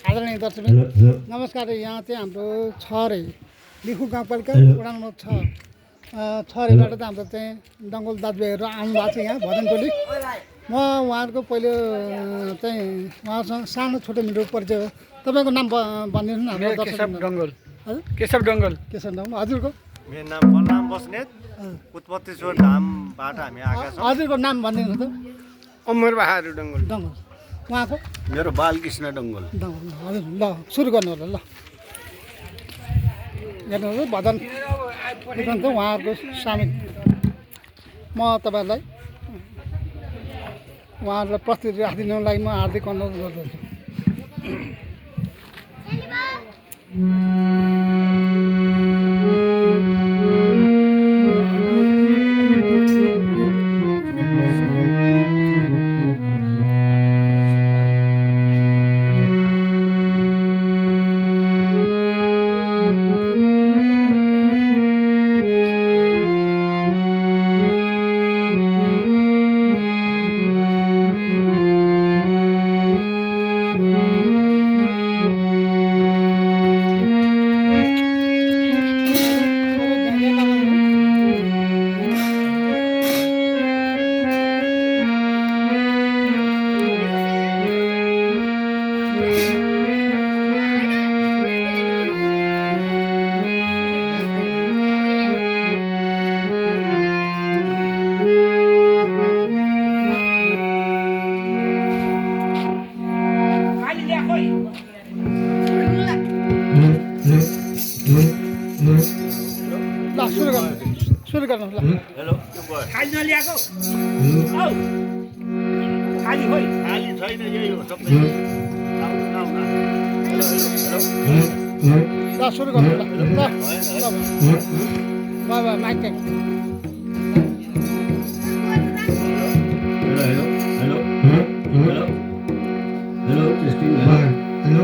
आदरणीय दर्शक नमस्कार। यहाँ चाहिँ हाम्रो छरे लिखु गाउँपालिका वडा नम्बर 6 छरेबाट त हाम्रो चाहिँ डङ्गोल दाजुभाइहरू आउनु भएको छ यहाँ भजन टोली। म उहाँहरूको पहिलो चाहिँ उहाँसँग सानो छोटो मिठो परिचय हो। तपाईँको नाम भनिदिनु न हाम्रो दर्शक। केशव डङ्गोल। हजुर केशव डङ्गोल। केशव डङ्गोल। हजुरको? मेरो नाम बलराम बस्नेत, उत्पत्तिश्वर धामबाट हामी आएका छौँ। हजुरको नाम भनिदिनु त। अमर बहादुर डङ्गोल। डङ्गोल। उहाँको? मेरो बालकृष्ण डङ्गोल। डङ्गोल। हजुर ल सुरु गर्नु होला ल। हेर्नुहोस् भजन कीर्तन त उहाँहरूको सामिल। म तपाईँहरूलाई उहाँहरूलाई प्रस्तुति राखिदिनुको लागि म हार्दिक अनुरोध गर्दछु। सुरु गर्नु ल। हेलो, खाली नल्याएको खाली खोइ खाली छैन, यही हो सबै। ल सुरु गर्नु ल। ल बाबा mic take. Hello hello hello hello testing hello.